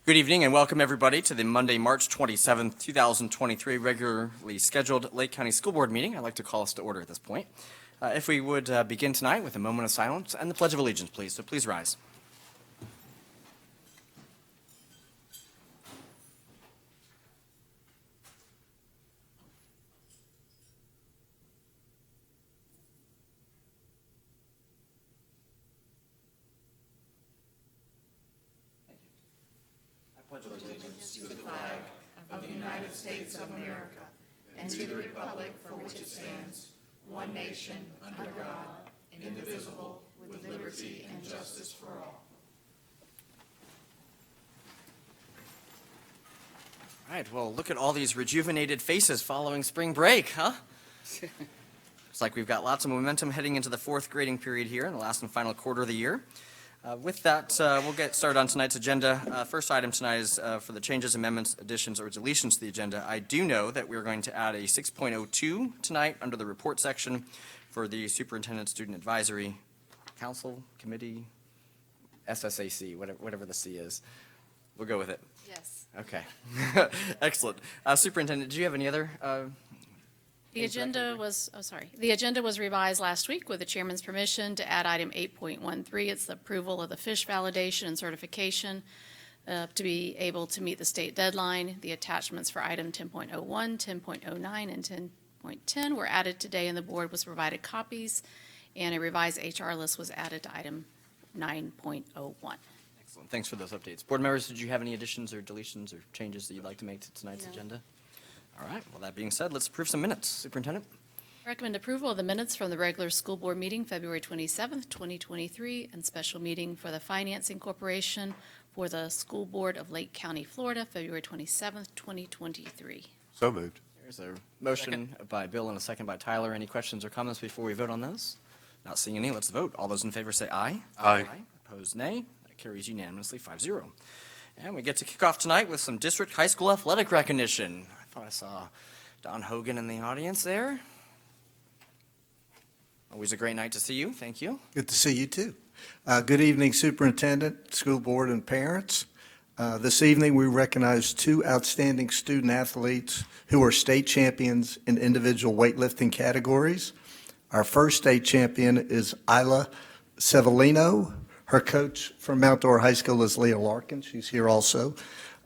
Good evening and welcome everybody to the Monday, March 27th, 2023 regularly scheduled Lake County School Board meeting. I'd like to call us to order at this point. If we would begin tonight with a moment of silence and the Pledge of Allegiance, please. So please rise. Of the United States of America, and to the republic for which it stands, one nation, under God, indivisible, with liberty and justice for all. All right, well, look at all these rejuvenated faces following spring break, huh? Looks like we've got lots of momentum heading into the fourth grading period here in the last and final quarter of the year. With that, we'll get started on tonight's agenda. First item tonight is for the changes, amendments, additions, or deletions to the agenda. I do know that we're going to add a 6.02 tonight under the report section for the Superintendent Student Advisory Council Committee, SSAC, whatever the C is. We'll go with it. Yes. Okay. Excellent. Superintendent, do you have any other The agenda was revised last week with the chairman's permission to add item 8.13. It's the approval of the fish validation and certification to be able to meet the state deadline. The attachments for item 10.01, 10.09, and 10.10 were added today, and the board was provided copies, and a revised HR list was added to item 9.01. Excellent. Thanks for those updates. Board members, did you have any additions or deletions or changes that you'd like to make to tonight's agenda? All right. Well, that being said, let's approve some minutes. Superintendent? Recommend approval of the minutes from the regular school board meeting, February 27th, 2023, and special meeting for the Financing Corporation for the School Board of Lake County, Florida, February 27th, 2023. So moved. There's a motion by Bill and a second by Tyler. Any questions or comments before we vote on those? Not seeing any. Let's vote. All those in favor say aye. Aye. Opposed, nay. That carries unanimously 5-0. And we get to kick off tonight with some district high school athletic recognition. I thought I saw Don Hogan in the audience there. Always a great night to see you. Thank you. Good to see you, too. Good evening, Superintendent, school board, and parents. This evening, we recognize two outstanding student athletes who are state champions in individual weightlifting categories. Our first state champion is Isla Sevellino. Her coach from Mount Dora High School is Leah Larkin. She's here also.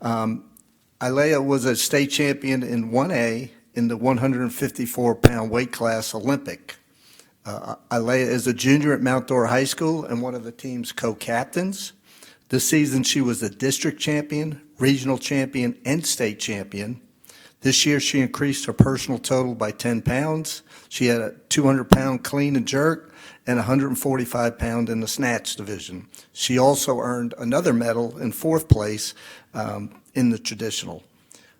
Ilea was a state champion in 1A in the 154-pound weight class Olympic. Ilea is a junior at Mount Dora High School and one of the team's co-captains. This season, she was a district champion, regional champion, and state champion. This year, she increased her personal total by 10 pounds. She had a 200-pound clean and jerk and 145-pound in the snatch division. She also earned another medal in fourth place in the traditional.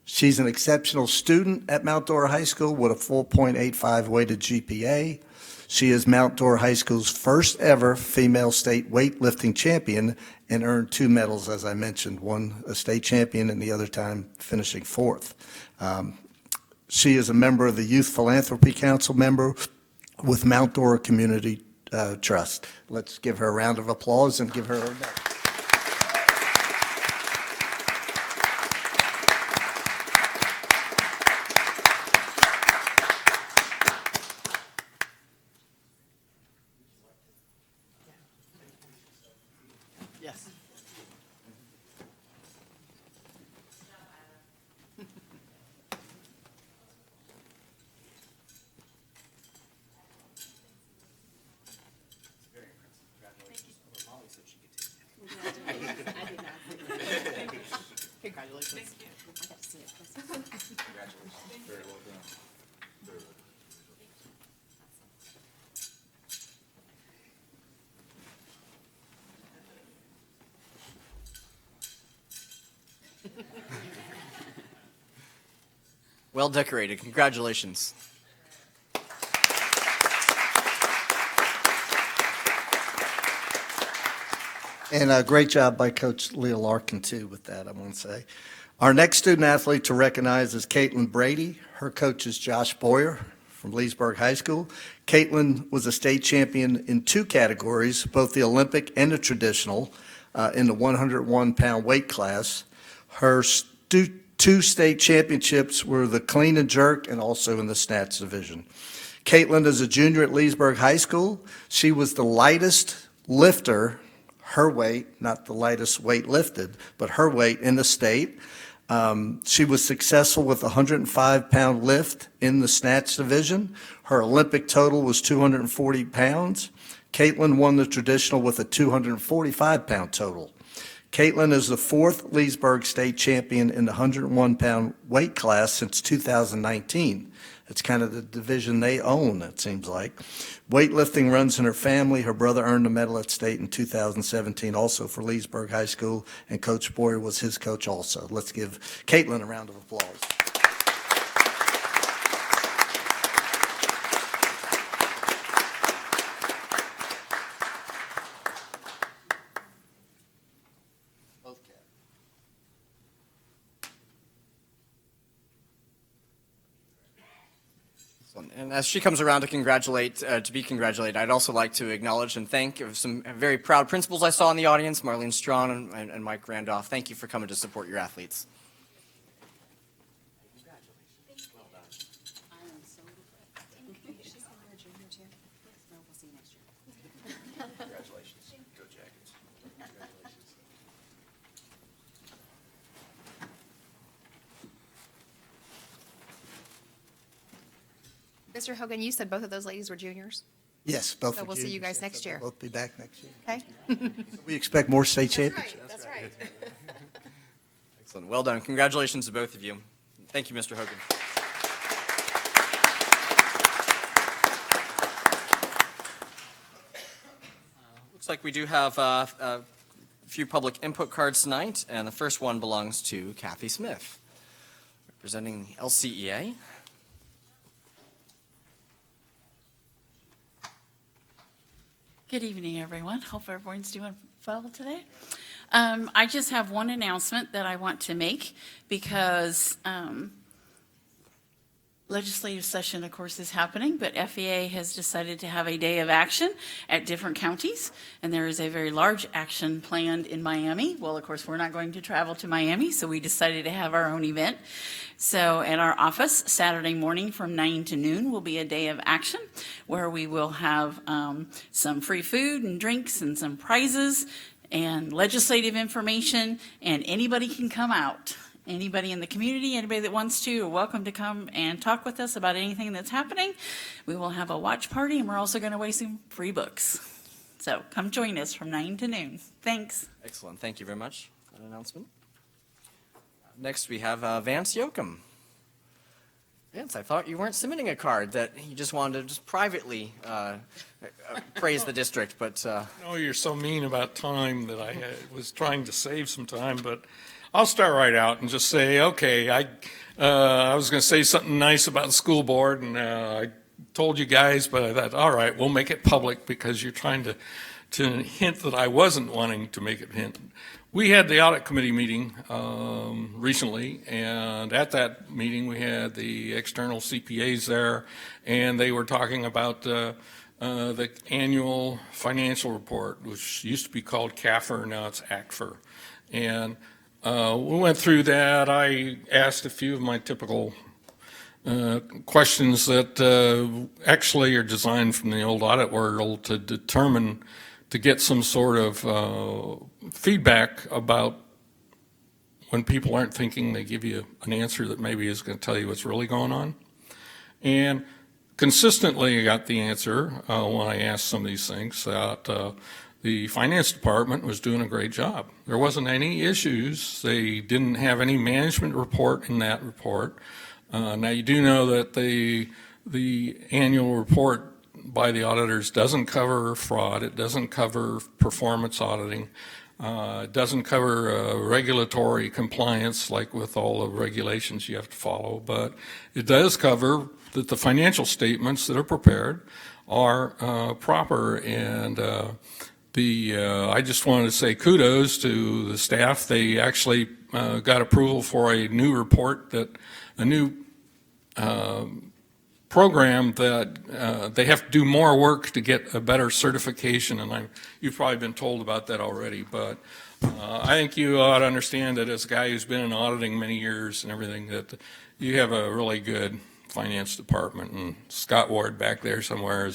She's an exceptional student at Mount Dora High School with a 4.85 weighted GPA. She is Mount Dora High School's first ever female state weightlifting champion and earned two medals, as I mentioned, one a state champion and the other time finishing fourth. She is a member of the Youth Philanthropy Council member with Mount Dora Community Trust. Let's give her a round of applause and give her a medal. Yes. Congratulations. Very well done. Very well. Well decorated. Congratulations. And a great job by Coach Leah Larkin, too, with that, I want to say. Our next student athlete to recognize is Caitlin Brady. Her coach is Josh Boyer from Leesburg High School. Caitlin was a state champion in two categories, both the Olympic and the traditional, in the 101-pound weight class. Her two state championships were the clean and jerk and also in the snatch division. Caitlin is a junior at Leesburg High School. She was the lightest lifter, her weight, not the lightest weight lifted, but her weight in the state. She was successful with a 105-pound lift in the snatch division. Her Olympic total was 240 pounds. Caitlin won the traditional with a 245-pound total. Caitlin is the fourth Leesburg state champion in the 101-pound weight class since 2019. It's kind of the division they own, it seems like. Weightlifting runs in her family. Her brother earned a medal at state in 2017, also for Leesburg High School, and Coach Boyer was his coach also. Let's give Caitlin a round of applause. And as she comes around to be congratulated, I'd also like to acknowledge and thank some very proud principals I saw in the audience, Marlene Strawn and Mike Randolph. Thank you for coming to support your athletes. Congratulations. Go Jackets. Congratulations. Mr. Hogan, you said both of those ladies were juniors, Yes, both so are we'll see you juniors. guys next year. Both be back next year. Okay? We expect more state championships. That's right. Excellent. Well done. Congratulations to both of you. Thank you, Mr. Hogan. Looks like we do have a few public input cards tonight, and the first one belongs to Kathy Smith, representing the LCEA. Good evening, everyone. Hope everyone's doing well today. I just have one announcement that I want to make because legislative session, of course, is happening, but FEA has decided to have a day of action at different counties, and there is a very large action planned in Miami. Well, of course, we're not going to travel to Miami, so we decided to have our own event. So at our office, Saturday morning from 9 to noon will be a day of action where we will have some free food and drinks and some prizes and legislative information, and anybody can come out. Anybody in the community, anybody that wants to, are welcome to come and talk with us about anything that's happening. We will have a watch party, and we're also going to weigh some free books. So come join us from 9 to noon. Thanks. Excellent. Thank you very much for that announcement. Next, we have Vance Yoakum. Vance, I thought you weren't submitting a card, that you just wanted to just privately praise the district, but... Oh, you're so mean about time that I was trying to save some time, but I'll start right out and just say, okay, I was going to say something nice about the school board, and I told you guys, but I thought, all right, we'll make it public because you're trying to hint that I wasn't wanting to make it hint. We had the audit committee meeting recently, and at that meeting we had the external CPAs there, and they were talking about the annual financial report, which used to be called CAFR, now it's ACFR. And we went through that. I asked a few of my typical questions that actually are designed from the old audit world to get some sort of feedback about when people aren't thinking, they give you an answer that maybe is going to tell you what's really going on. And consistently I got the answer when I asked some of these things that the finance department was doing a great job. There wasn't any issues. They didn't have any management report in that report. Now you do know that the annual report by the auditors doesn't cover fraud. It doesn't cover performance auditing. It doesn't cover regulatory compliance, like with all the regulations you have to follow, but it does cover that the financial statements that are prepared are proper. And I just wanted to say kudos to the staff. They actually got approval for a new report, that a new program that they have to do more work to get a better certification, and you've probably been told about that already, but I think you ought to understand that as a guy who's been in auditing many years and everything, that you have a really good finance department, and Scott Ward back there somewhere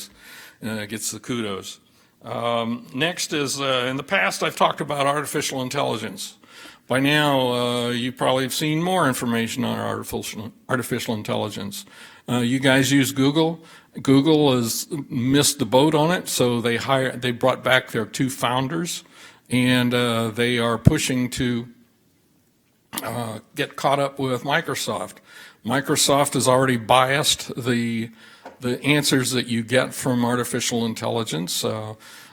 gets the kudos. Next is, in the past, I've talked about artificial intelligence. By now, you probably have seen more information on artificial intelligence. You guys use Google. Google has missed the boat on it, so they brought back their 2 founders, and they are pushing to get caught up with Microsoft. Microsoft has already biased the answers that you get from artificial intelligence.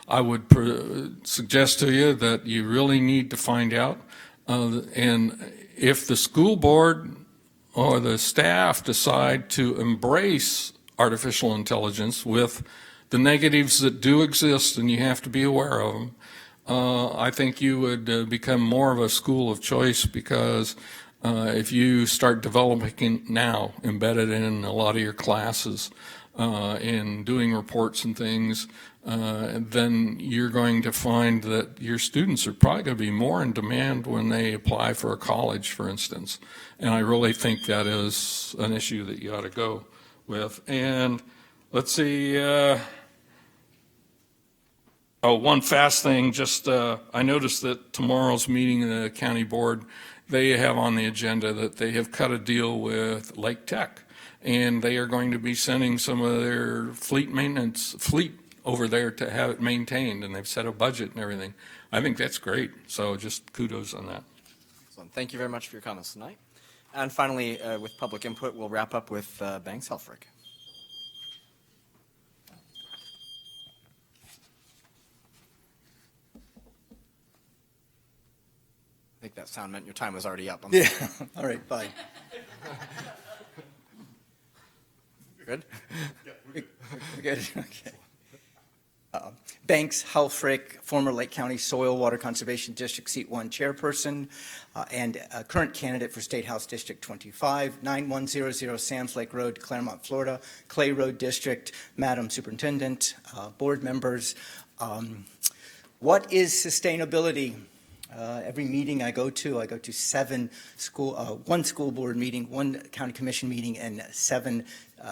I would suggest to you that you really need to find out. And if the school board or the staff decide to embrace artificial intelligence with the negatives that do exist, and you have to be aware of them, I think you would become more of a school of choice, because if you start developing it now, embedded in a lot of your classes, in doing reports and things, then you're going to find that your students are probably going to be more in demand when they apply for a college, for instance. And I really think that is an issue that you ought to go with. And let's see, one fast thing, just I noticed that tomorrow's meeting in the county board, they have on the agenda that they have cut a deal with Lake Tech, and they are going to be sending some of their fleet over there to have it maintained, and they've set a budget and everything. I think that's great, so just kudos on that. Excellent. Thank you very much for your comments tonight. And finally, with public input, we'll wrap up with Banks Helfrich. I think that sound meant your time was already up. Yeah, all right, bye. Good? We're good, okay. Banks Helfrich, former Lake County Soil Water Conservation District Seat 1 chairperson, and current candidate for State House District 25, 9100 Sam's Lake Road, Claremont, Florida, Clay Road District. Madam Superintendent, board members, what is sustainability? Every meeting I go to 1 school board meeting, 1 county commission meeting, and 7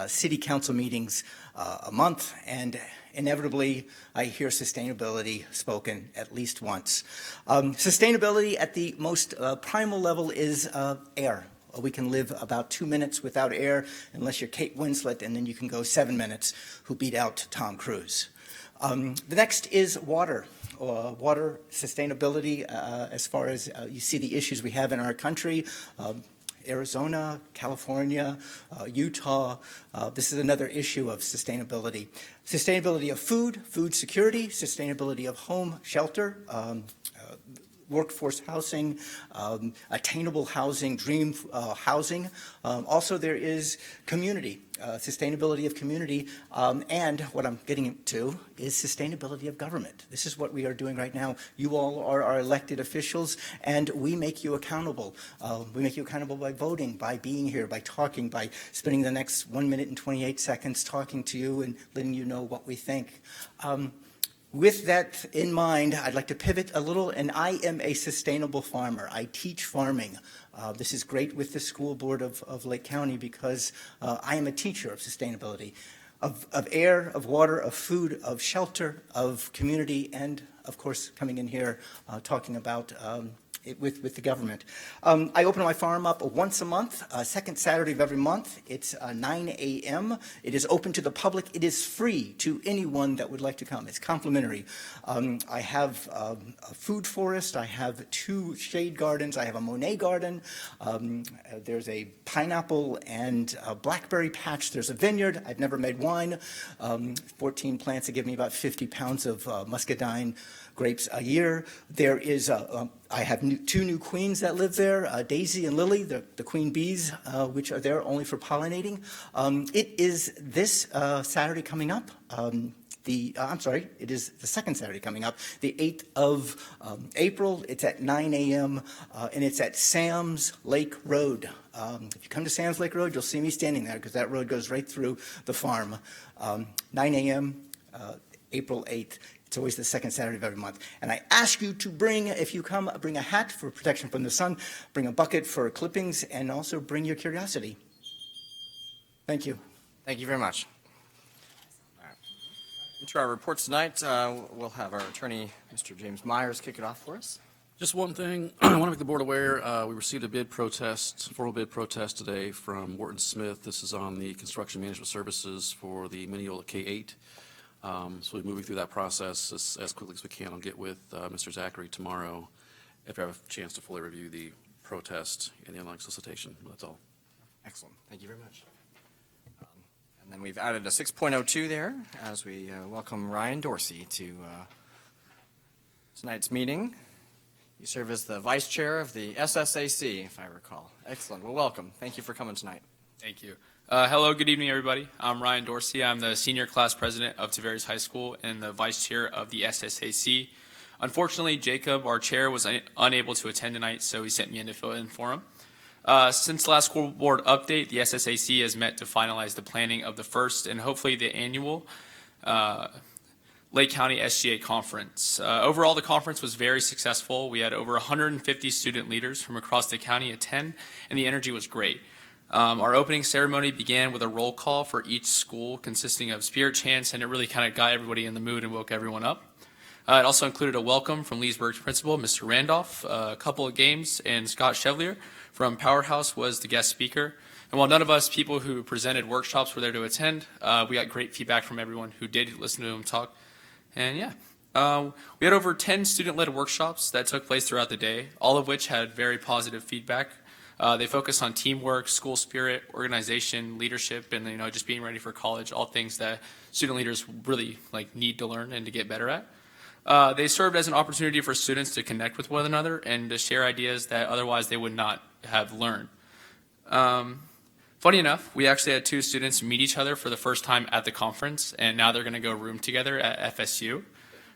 city council meetings a month, and inevitably I hear sustainability spoken at least once. Sustainability at the most primal level is air. We can live about 2 minutes without air, unless you're Kate Winslet, and then you can go 7 minutes, who beat out Tom Cruise. The next is water. Water sustainability, as far as you see the issues we have in our country, Arizona, California, Utah. This is another issue of sustainability. Sustainability of food security, sustainability of home, shelter, workforce housing, attainable housing, dream housing. Also, there is community, sustainability of community, and what I'm getting to is sustainability of government. This is what we are doing right now. You all are our elected officials, and we make you accountable. We make you accountable by voting, by being here, by talking, by spending the next 1 minute and 28 seconds talking to you and letting you know what we think. With that in mind, I'd like to pivot a little, and I am a sustainable farmer. I teach farming. This is great with the school board of Lake County, because I am a teacher of sustainability, of air, of water, of food, of shelter, of community, and of course coming in here talking about with the government. I open my farm up once a month, second Saturday of every month. It's 9 a.m. It is open to the public. It is free to anyone that would like to come. It's complimentary. I have a food forest. I have 2 shade gardens. I have a Monet garden. There's a pineapple and a blackberry patch. There's a vineyard. I've never made wine. 14 plants that give me about 50 pounds of muscadine grapes a year. There is I have 2 new queens that live there, Daisy and Lily, the queen bees, which are there only for pollinating. It is this Saturday coming up. it is the second Saturday coming up, the 8th of April. It's at 9 a.m., and it's at Sam's Lake Road. If you come to Sam's Lake Road, you'll see me standing there because that road goes right through the farm. 9 a.m., April 8th. It's always the second Saturday of every month. And I ask you to bring, if you come, bring a hat for protection from the sun, bring a bucket for clippings, and also bring your curiosity. Thank you. Thank you very much. All right. Into our reports tonight, we'll have our attorney, Mr. James Myers, kick it off for us. Just one thing, I want to make the board aware, we received a formal bid protest today from Wharton Smith. This is on the construction management services for the Mineola K-8. So we're moving through that process as quickly as we can. I'll get with Mr. Zachary tomorrow if I have a chance to fully review the protest and the underlying solicitation. That's all. Excellent. Thank you very much. And then we've added a 6.02 there as we welcome Ryan Dorsey to tonight's meeting. You serve as the vice chair of the SSAC, if I recall. Excellent. Well, welcome. Thank you for coming tonight. Thank you. Hello, good evening, everybody. I'm Ryan Dorsey. I'm the senior class president of Tavares High School and the vice chair of the SSAC. Unfortunately, Jacob, our chair, was unable to attend tonight, so he sent me in to fill in for him. Since the last school board update, the SSAC has met to finalize the planning of the first and hopefully the annual Lake County SGA conference. Overall, the conference was very successful. We had over 150 student leaders from across the county attend, and the energy was great. Our opening ceremony began with a roll call for each school consisting of spirit chants, and it really kind of got everybody in the mood and woke everyone up. It also included a welcome from Leesburg's principal, Mr. Randolph, a couple of games, and Scott Chevalier from Powerhouse was the guest speaker. And while none of us people who presented workshops were there to attend, we got great feedback from everyone who did listen to him talk. And yeah, we had over 10 student-led workshops that took place throughout the day, all of which had very positive feedback. They focus on teamwork, school spirit, organization, leadership, and just being ready for college, all things that student leaders really need to learn and to get better at. They served as an opportunity for students to connect with one another and to share ideas that otherwise they would not have learned. Funny enough, we actually had 2 students meet each other for the first time at the conference, and now they're going to go room together at FSU,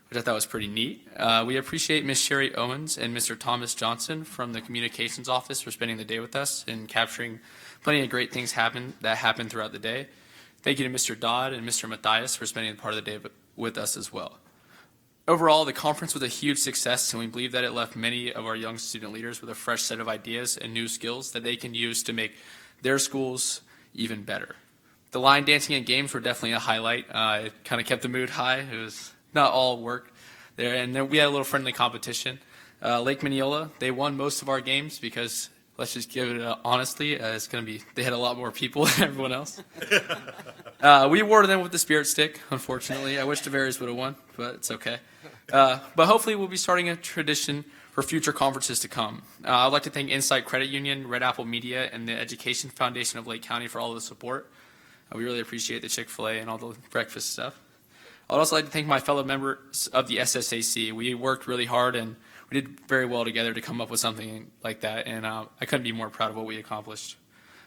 which I thought was pretty neat. We appreciate Ms. Sherry Owens and Mr. Thomas Johnson from the Communications Office for spending the day with us and capturing plenty of great things that happened throughout the day. Thank you to Mr. Dodd and Mr. Matthias for spending part of the day with us as well. Overall, the conference was a huge success, and we believe that it left many of our young student leaders with a fresh set of ideas and new skills that they can use to make their schools even better. The line dancing and games were definitely a highlight. It kind of kept the mood high. It was not all work there, and then we had a little friendly competition. Lake Mineola, they won most of our games because, let's just give it honestly, it's going to be, they had a lot more people than everyone else. We awarded them with the Spirit Stick, unfortunately. I wish Tavares would have won, but it's okay. But hopefully we'll be starting a tradition for future conferences to come. I'd like to thank Insight Credit Union, Red Apple Media, and the Education Foundation of Lake County for all the support. We really appreciate the Chick-fil-A and all the breakfast stuff. I'd also like to thank my fellow members of the SSAC. We worked really hard, and we did very well together to come up with something like that, and I couldn't be more proud of what we accomplished.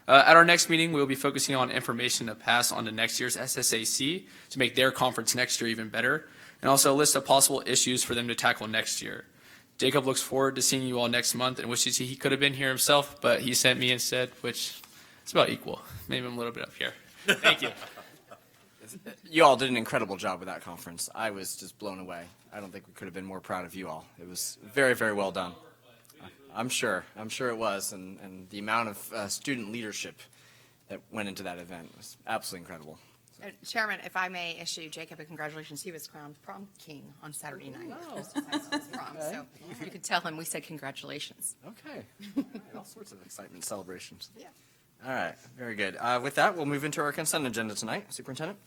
At our next meeting, we will be focusing on information to pass on to next year's SSAC to make their conference next year even better, and also a list of possible issues for them to tackle next year. Jacob looks forward to seeing you all next month and wishes he could have been here himself, but he sent me instead, which is about equal. Maybe I'm a little bit up here. Thank you. You all did an incredible job with that conference. I was just blown away. I don't think we could have been more proud of you all. It was very, very well done. I'm sure it was, and the amount of student leadership that went into that event was absolutely incredible. Chairman, if I may issue Jacob a congratulations, he was crowned prom king on Saturday night. Prom, so you could tell him we said congratulations. Okay. All sorts of excitement celebrations. Yeah. All right, very good. With that, we'll move into our consent agenda tonight. Superintendent?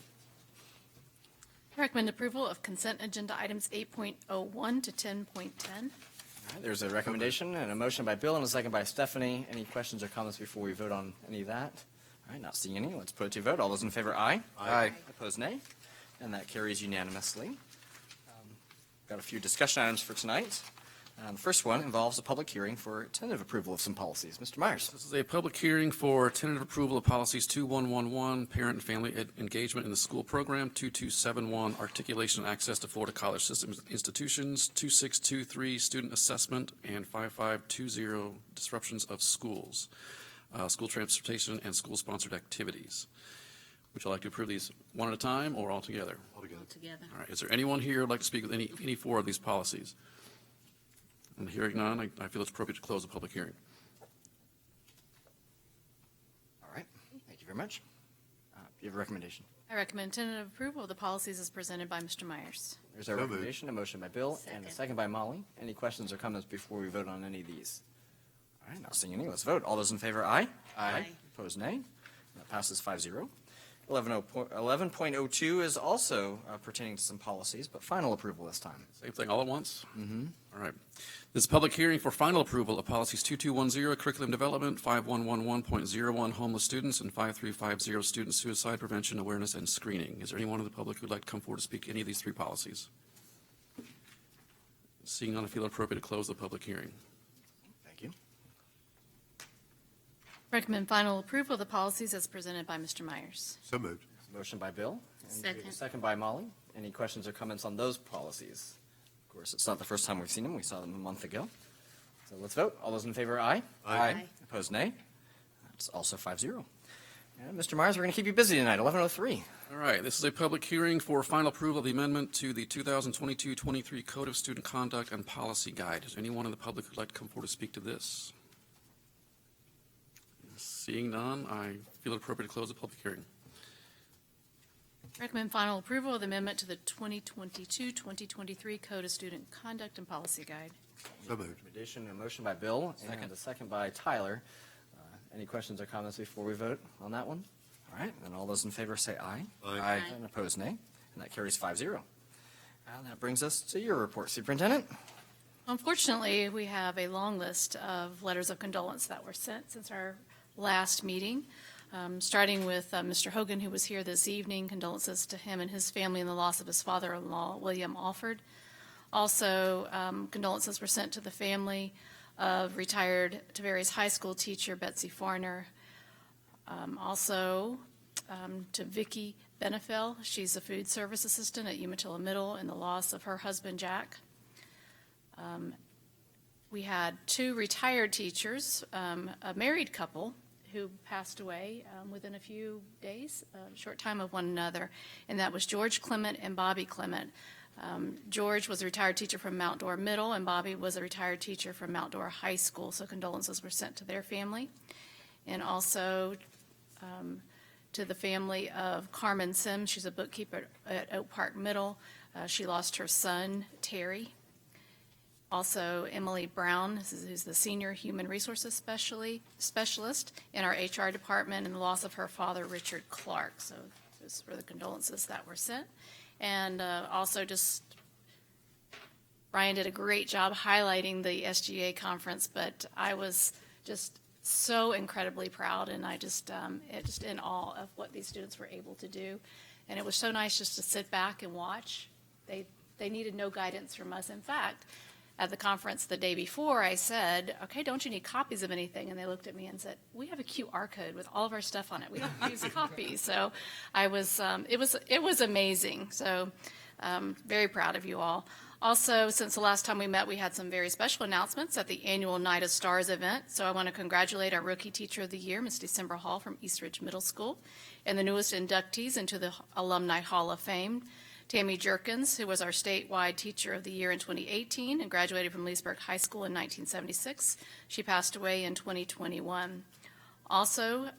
I recommend approval of consent agenda items 8.01 to 10.10. All right, there's a recommendation and a motion by Bill and a second by Stephanie. Any questions or comments before we vote on any of that? All right, not seeing any. Let's put it to vote. All those in favor, aye. Aye. Opposed, nay. And that carries unanimously. Got a few discussion items for tonight. The first one involves a public hearing for tentative approval of some policies. Mr. Myers. This is a public hearing for tentative approval of policies 2111, parent and family engagement in the school program, 2271, articulation and access to Florida college system institutions, 2623, student assessment, and 5520, disruptions of schools, school transportation, and school-sponsored activities. Would you like to approve these one at a time or all together? Altogether. Together. All right, is there anyone here who'd like to speak with any four of these policies? And hearing none, I feel it's appropriate to close the public hearing. All right, thank you very much. You have a recommendation. I recommend tentative approval of the policies as presented by Mr. Myers. There's a So moved. recommendation, a motion by Bill, and a second by Molly. Any questions or comments before we vote on any of these? All right, not seeing any, let's vote. All those in favor, aye? Aye. Opposed, nay. That passes 5-0. 11.02 is also pertaining to some policies, but final approval this time. Same thing all at once? Mm-hmm. All right. This is a public hearing for final approval of policies 2210, curriculum development, 5111.01, homeless students, and 5350, student suicide prevention, awareness, and screening. Is there anyone in the public who'd like to come forward to speak to any of these three policies? Seeing none, I feel it appropriate to close the public hearing. Thank you. Recommend final approval of the policies as presented by Mr. Myers. So moved. Motion by Bill. And Second. Second by Molly. Any questions or comments on those policies? Of course, it's not the first time we've seen them. We saw them a month ago. So let's vote. All those in favor, aye? Aye. Opposed, nay? That's also 5-0. And Mr. Myers, we're going to keep you busy tonight, 11:03. All right, this is a public hearing for final approval of the amendment to the 2022-23 Code of Student Conduct and Policy Guide. Is there anyone in the public who'd like to come forward to speak to this? Seeing none, I feel it appropriate to close the public hearing. Recommend final approval of the amendment to the 2022-2023 Code of Student Conduct and Policy Guide. So moved. Recommendation and a motion by Bill and a second by Tyler. Any questions or comments before we vote on that one? All right, and all those in favor say aye. Aye. And opposed, nay. And that carries 5-0. And that brings us to your report, Superintendent. Unfortunately, we have a long list of letters of condolence that were sent since our last meeting, starting with Mr. Hogan, who was here this evening. Condolences to him and his family in the loss of his father-in-law, William Alford. Also, condolences were sent to the family of retired Tavares High School teacher Betsy Farner. Also, to Vicki Benefell. She's a food service assistant at Umatilla Middle, in the loss of her husband, Jack. We had two retired teachers, a married couple who passed away within a few days, a short time of one another, and that was George Clement and Bobby Clement. George was a retired teacher from Mount Dora Middle, and Bobby was a retired teacher from Mount Dora High School, so condolences were sent to their family. And also to the family of Carmen Sims. She's a bookkeeper at Oak Park Middle. She lost her son, Terry. Also, Emily Brown, who's the senior human resources specialist in our HR department, and the loss of her father, Richard Clark. So those were the condolences that were sent. And also just, Brian did a great job highlighting the SGA conference, but I was just so incredibly proud, and I just in awe of what these students were able to do. And it was so nice just to sit back and watch. They needed no guidance from us. In fact, at the conference the day before, I said, okay, don't you need copies of anything? And they looked at me and said, we have a QR code with all of our stuff on it. We don't use copies. So I was, it was amazing. So very proud of you all. Also, since the last time we met, we had some very special announcements at the annual Night of Stars event. So I want to congratulate our Rookie Teacher of the Year, Ms. December Hall from Eastridge Middle School, and the newest inductees into the Alumni Hall of Fame, Tammy Jerkins, who was our statewide Teacher of the Year in 2018 and graduated from Leesburg High School in 1976. She passed away in 2021. Also,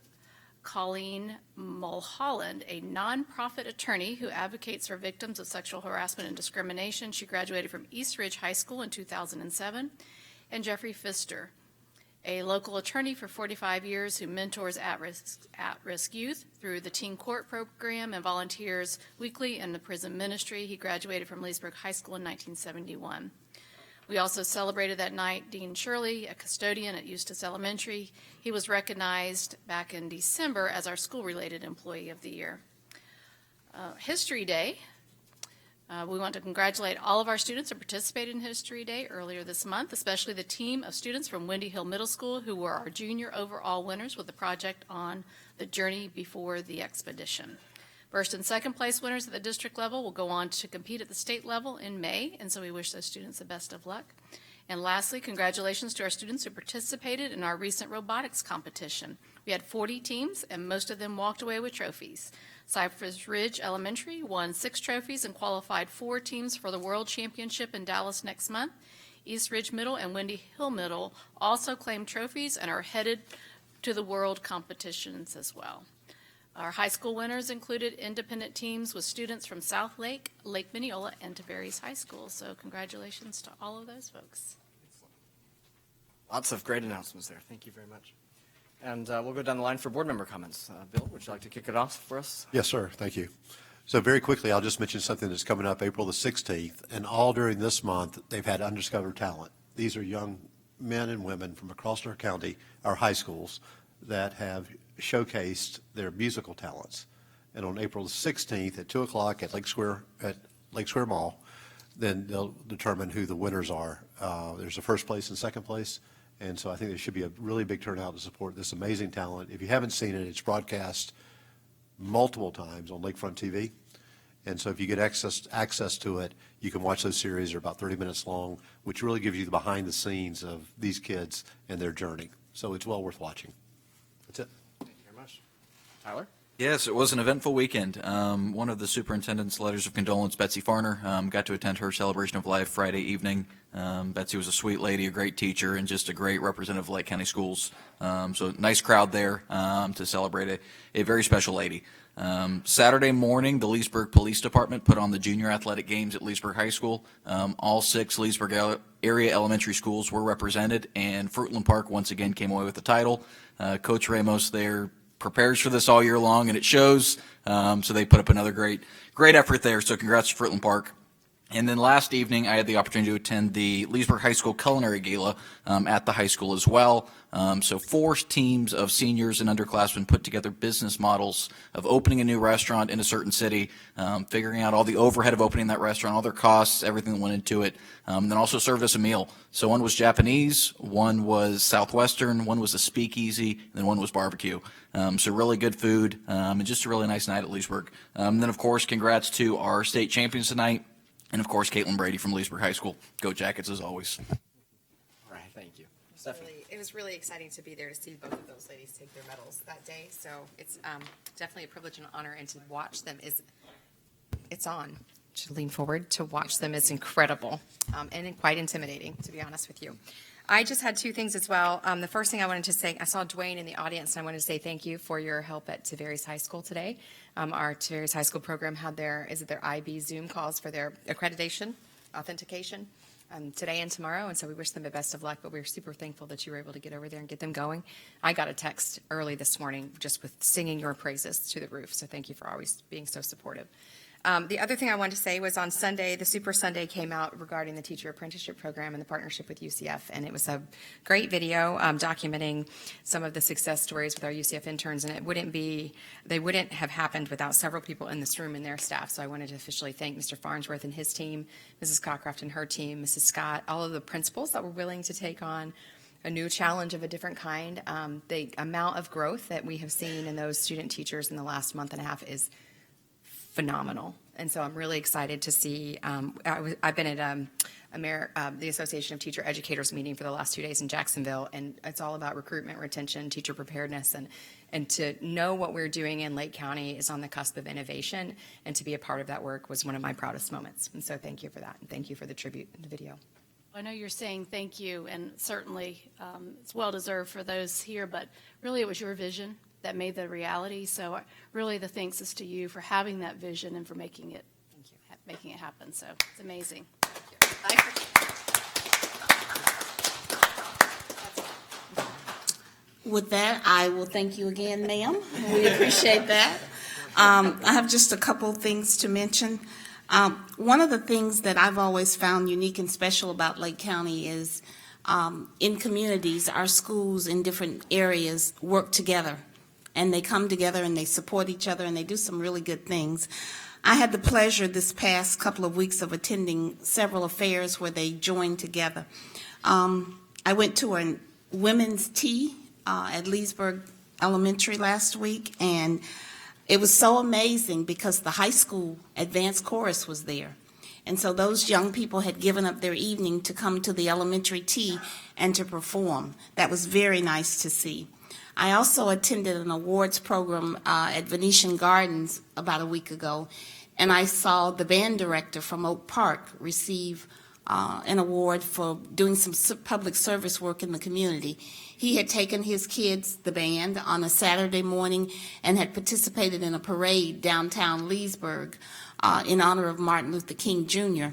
Colleen Mulholland, a nonprofit attorney who advocates for victims of sexual harassment and discrimination. She graduated from East Ridge High School in 2007. And Jeffrey Pfister, a local attorney for 45 years who mentors at-risk youth through the Teen Court Program and volunteers weekly in the prison ministry. He graduated from Leesburg High School in 1971. We also celebrated that night Dean Shirley, a custodian at Eustis Elementary. He was recognized back in December as our school-related Employee of the Year. History Day. We want to congratulate all of our students who participated in History Day earlier this month, especially the team of students from Windy Hill Middle School who were our junior overall winners with the project on the journey before the expedition. First and second place winners at the district level will go on to compete at the state level in May, and so we wish those students the best of luck. And lastly, congratulations to our students who participated in our recent robotics competition. We had 40 teams, and most of them walked away with trophies. Cypress Ridge Elementary won 6 trophies and qualified 4 teams for the World Championship in Dallas next month. East Ridge Middle and Windy Hill Middle also claimed trophies and are headed to the world competitions as well. Our high school winners included independent teams with students from South Lake, Lake Mineola, and Tavares High School. So congratulations to all of those folks. Lots of great announcements there. Thank you very much. And we'll go down the line for board member comments. Bill, would you like to kick it off for us? Yes, sir. Thank you. So very quickly, I'll just mention something that's coming up April the 16th. And all during this month, they've had Undiscovered Talent. These are young men and women from across our county, our high schools, that have showcased their musical talents. And on April the 16th at 2 o'clock at Lake Square Mall, then they'll determine who the winners are. There's a first place and second place. And so I think there should be a really big turnout to support this amazing talent. If you haven't seen it, it's broadcast multiple times on Lakefront TV. And so if you get access to it, you can watch those series. They're about 30 minutes long, which really gives you the behind the scenes of these kids and their journey. So it's well worth watching. That's it. Thank you very much. Tyler? Yes, it was an eventful weekend. One of the superintendent's letters of condolence, Betsy Farner, got to attend her celebration of life Friday evening. Betsy was a sweet lady, a great teacher, and just a great representative of Lake County Schools. So nice crowd there to celebrate a very special lady. Saturday morning, the Leesburg Police Department put on the junior athletic games at Leesburg High School. All 6 Leesburg area elementary schools were represented, and Fruitland Park once again came away with the title. Coach Ramos there prepares for this all year long, and it shows. So they put up another great effort there. So congrats to Fruitland Park. And then last evening, I had the opportunity to attend the Leesburg High School Culinary Gala at the high school as well. So 4 teams of seniors and underclassmen put together business models of opening a new restaurant in a certain city, figuring out all the overhead of opening that restaurant, all their costs, everything that went into it, and then also served us a meal. So one was Japanese, one was Southwestern, one was a speakeasy, and then one was barbecue. So really good food, and just a really nice night at Leesburg. And then, of course, congrats to our state champions tonight. And, of course, Caitlin Brady from Leesburg High School. Go Jackets, as always. All right, thank you. It was really exciting to be there to see both of those ladies take their medals that day. So it's definitely a privilege and honor, and to watch them it's on. To lean forward to watch them is incredible and quite intimidating, to be honest with you. I just had 2 things as well. The first thing I wanted to say, I saw Dwayne in the audience, and I wanted to say thank you for your help at Tavares High School today. Our Tavares High School program had their IB Zoom calls for their accreditation, authentication, today and tomorrow, and so we wish them the best of luck, but we're super thankful that you were able to get over there and get them going. I got a text early this morning just with singing your praises to the roof, so thank you for always being so supportive. The other thing I wanted to say was on Sunday, the Super Sunday came out regarding the teacher apprenticeship program and the partnership with UCF, and it was a great video documenting some of the success stories with our UCF interns, and they wouldn't have happened without several people in this room and their staff. So I wanted to officially thank Mr. Farnsworth and his team, Mrs. Cockcroft and her team, Mrs. Scott, all of the principals that were willing to take on a new challenge of a different kind. The amount of growth that we have seen in those student teachers in the last month and a half is phenomenal. And so I'm really excited to see, I've been at the Association of Teacher Educators meeting for the last 2 days in Jacksonville, and it's all about recruitment, retention, teacher preparedness, and to know what we're doing in Lake County is on the cusp of innovation, and to be a part of that work was one of my proudest moments. And so thank you for that, and thank you for the tribute in the video. I know you're saying thank you, and certainly it's well-deserved for those here, but really it was your vision that made the reality. So really the thanks is to you for having that vision and for making it happen. So it's amazing. With that, I will thank you again, ma'am. We appreciate that. I have just a couple of things to mention. One of the things that I've always found unique and special about Lake County is in communities, our schools in different areas work together. And they come together and they support each other and they do some really good things. I had the pleasure this past couple of weeks of attending several affairs where they joined together. I went to a women's tea at Leesburg Elementary last week, and it was so amazing because the high school advanced chorus was there. And so those young people had given up their evening to come to the elementary tea and to perform. That was very nice to see. I also attended an awards program at Venetian Gardens about a week ago, and I saw the band director from Oak Park receive an award for doing some public service work in the community. He had taken his kids, the band, on a Saturday morning and had participated in a parade downtown Leesburg in honor of Martin Luther King Jr.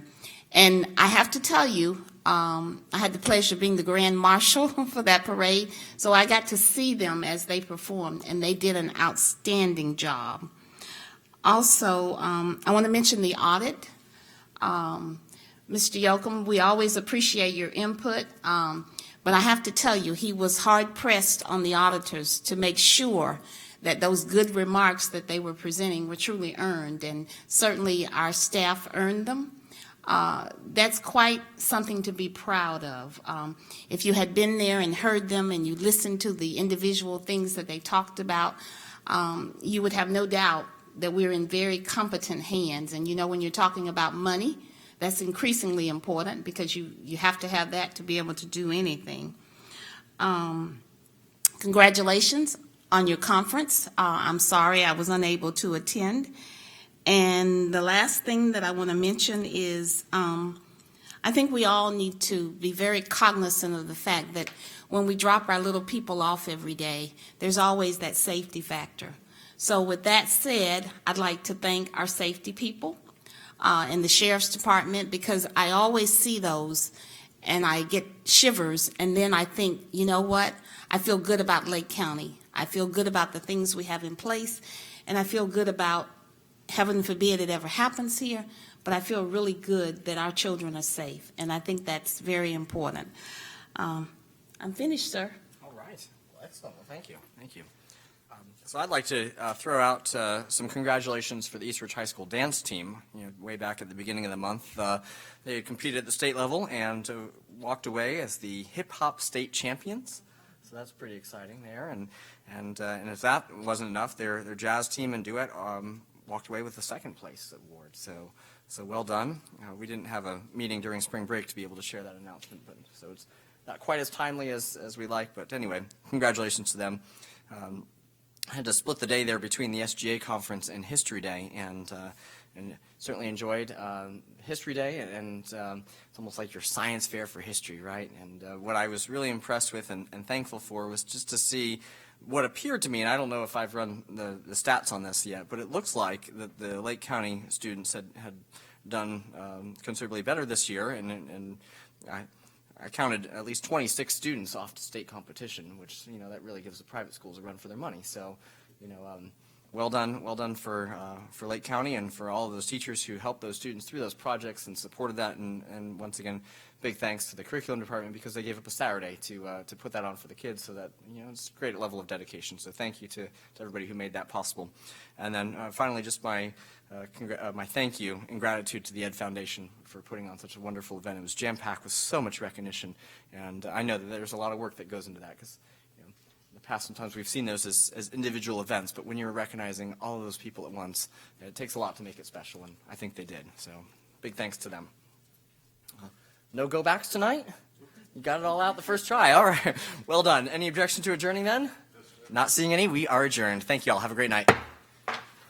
And I have to tell you, I had the pleasure of being the grand marshal for that parade, so I got to see them as they performed, and they did an outstanding job. Also, I want to mention the audit. Mr. Yoakum, we always appreciate your input, but I have to tell you, he was hard-pressed on the auditors to make sure that those good remarks that they were presenting were truly earned, and certainly our staff earned them. That's quite something to be proud of. If you had been there and heard them and you listened to the individual things that they talked about, you would have no doubt that we're in very competent hands. And you know, when you're talking about money, that's increasingly important because you have to have that to be able to do anything. Congratulations on your conference. I'm sorry I was unable to attend. And the last thing that I want to mention is I think we all need to be very cognizant of the fact that when we drop our little people off every day, there's always that safety factor. So with that said, I'd like to thank our safety people and the Sheriff's Department, because I always see those and I get shivers, and then I think, you know what? I feel good about Lake County. I feel good about the things we have in place, and I feel good about, heaven forbid it ever happens here, but I feel really good that our children are safe, and I think that's very important. I'm finished, sir. All right. Well, excellent. Well, thank you. Thank you. So I'd like to throw out some congratulations for the East Ridge High School dance team. You know, way back at the beginning of the month, they competed at the state level and walked away as the hip hop state champions. So that's pretty exciting there. And if that wasn't enough, their jazz team and duet walked away with the second place award. So well done. We didn't have a meeting during spring break to be able to share that announcement, but so it's not quite as timely as we like. But anyway, congratulations to them. I had to split the day there between the SGA conference and History Day, and certainly enjoyed History Day, and it's almost like your science fair for history, right? And what I was really impressed with and thankful for was just to see what appeared to me, and I don't know if I've run the stats on this yet, but it looks like that the Lake County students had done considerably better this year, and I counted at least 26 students off to state competition, which, you know, that really gives the private schools a run for their money. So, you know, well done for Lake County and for all of those teachers who helped those students through those projects and supported that. And once again, big thanks to the curriculum department because they gave up a Saturday to put that on for the kids. So that, you know, it's a great level of dedication. So thank you to everybody who made that possible. And then finally, just my thank you and gratitude to the Ed Foundation for putting on such a wonderful event. It was jam-packed with so much recognition, and I know that there's a lot of work that goes into that because, you know, in the past sometimes we've seen those as individual events, but when you're recognizing all of those people at once, it takes a lot to make it special, and I think they did. So big thanks to them. No go-backs tonight? You got it all out the first try. All right. Well done. Any objection to adjourning then? Not seeing any. We are adjourned. Thank you all. Have a great night.